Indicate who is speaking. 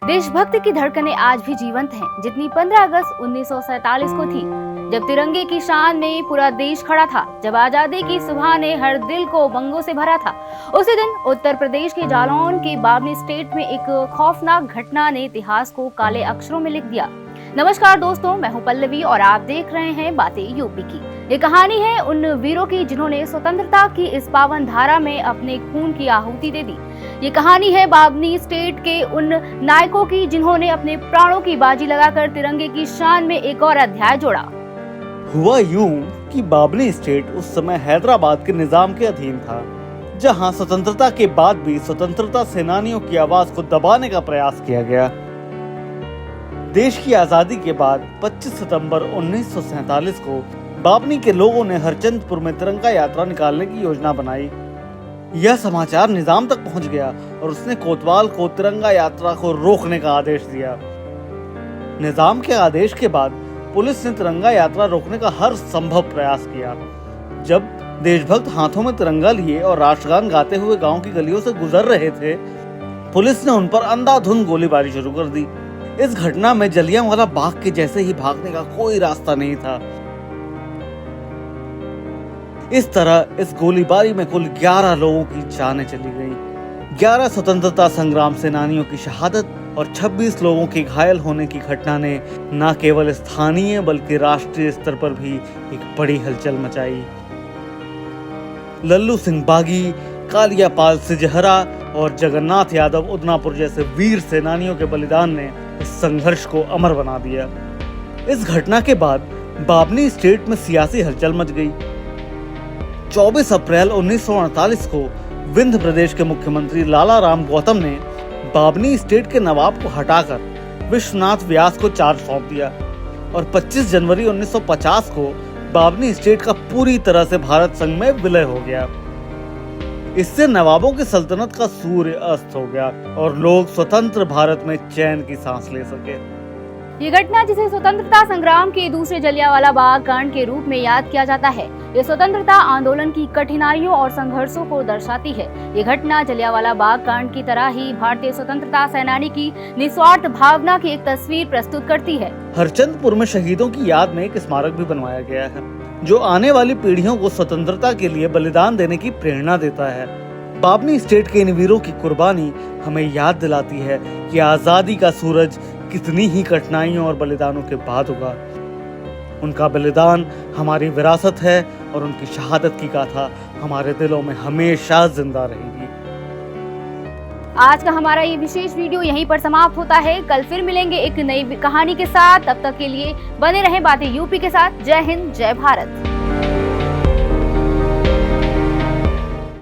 Speaker 1: देशभक्ति की धड़कनें आज भी जीवंत हैं, जितनी 15 अगस्त 1947 को थी, जब तिरंगे की शान में पूरा देश खड़ा था, जब आजादी की सुबह ने हर दिल को उमंगों से भरा था। उसी दिन उत्तर प्रदेश के जालौन के बाबनी स्टेट में एक खौफनाक घटना ने इतिहास को काले अक्षरों में लिख दिया। नमस्कार दोस्तों, मैं हूं पल्लवी और आप देख रहे हैं बातें यूपी की। ये कहानी है उन वीरों की जिन्होंने स्वतंत्रता की इस पावन धारा में अपने खून की आहुति दे दी। ये कहानी है बाबनी स्टेट के उन नायकों की जिन्होंने अपने प्राणों की बाजी लगाकर तिरंगे की शान में एक और अध्याय जोड़ा।
Speaker 2: हुआ यूं कि बाबनी स्टेट उस समय हैदराबाद के निजाम के अधीन था, जहां स्वतंत्रता के बाद भी स्वतंत्रता सेनानियों की आवाज को दबाने का प्रयास किया गया। देश की आजादी के बाद 25 सितंबर 1947 को बाबनी के लोगों ने हरचंदपुर में तिरंगा यात्रा निकालने की योजना बनाई। यह समाचार निजाम तक पहुंच गया और उसने कोतवाल को तिरंगा यात्रा को रोकने का आदेश दिया। निजाम के आदेश के बाद पुलिस ने तिरंगा यात्रा रोकने का हर संभव प्रयास किया। जब देशभक्त हाथों में तिरंगा लिए और राष्ट्रगान गाते हुए गांव की गलियों से गुजर रहे थे, पुलिस ने उन पर अंधाधुंध गोलीबारी शुरू कर दी। इस घटना में जलियांवाला बाग के जैसे ही भागने का कोई रास्ता नहीं था। इस तरह इस गोलीबारी में कुल 11 लोगों की जानें चली गईं। 11 स्वतंत्रता संग्राम सेनानियों की शहादत और 26 लोगों के घायल होने की घटना ने न केवल स्थानीय बल्कि राष्ट्रीय स्तर पर भी एक बड़ी हलचल मचाई। लल्लू सिंह बागी, कालिया पाल सिजहरा और जगन्नाथ यादव उदनापुर जैसे वीर सेनानियों के बलिदान ने इस संघर्ष को अमर बना दिया। इस घटना के बाद बाबनी स्टेट में सियासी हलचल मच गई। 24 अप्रैल 1948 को विंध्य प्रदेश के मुख्यमंत्री लाला राम गौतम ने बाबनी स्टेट के नवाब को हटाकर विश्वनाथ व्यास को चार्ज सौंप दिया और 25 जनवरी 1950 को बाबनी स्टेट का पूरी तरह से भारत संघ में विलय हो गया। इससे नवाबों की सल्तनत का सूर्य अस्त हो गया और लोग स्वतंत्र भारत में चैन की सांस ले सके।
Speaker 1: ये घटना, जिसे स्वतंत्रता संग्राम के दूसरे जलियांवाला बाग कांड के रूप में याद किया जाता है, ये स्वतंत्रता आंदोलन की कठिनाइयों और संघर्षों को दर्शाती है। ये घटना जलियांवाला बाग कांड की तरह ही भारतीय स्वतंत्रता सेनानी की निस्वार्थ भावना की एक तस्वीर प्रस्तुत करती है।
Speaker 2: हरचंदपुर में शहीदों की याद में एक स्मारक भी बनवाया गया है, जो आने वाली पीढ़ियों को स्वतंत्रता के लिए बलिदान देने की प्रेरणा देता है। बाबनी स्टेट के इन वीरों की कुर्बानी हमें याद दिलाती है कि आजादी का सूरज कितनी ही कठिनाइयों और बलिदानों के बाद उगा। उनका बलिदान हमारी विरासत है और उनकी शहादत की गाथा हमारे दिलों में हमेशा जिंदा रहेगी।
Speaker 1: आज का हमारा ये विशेष वीडियो यहीं पर समाप्त होता है। कल फिर मिलेंगे एक नई कहानी के साथ। तब तक के लिए बने रहें बातें यूपी के साथ। जय हिंद, जय भारत।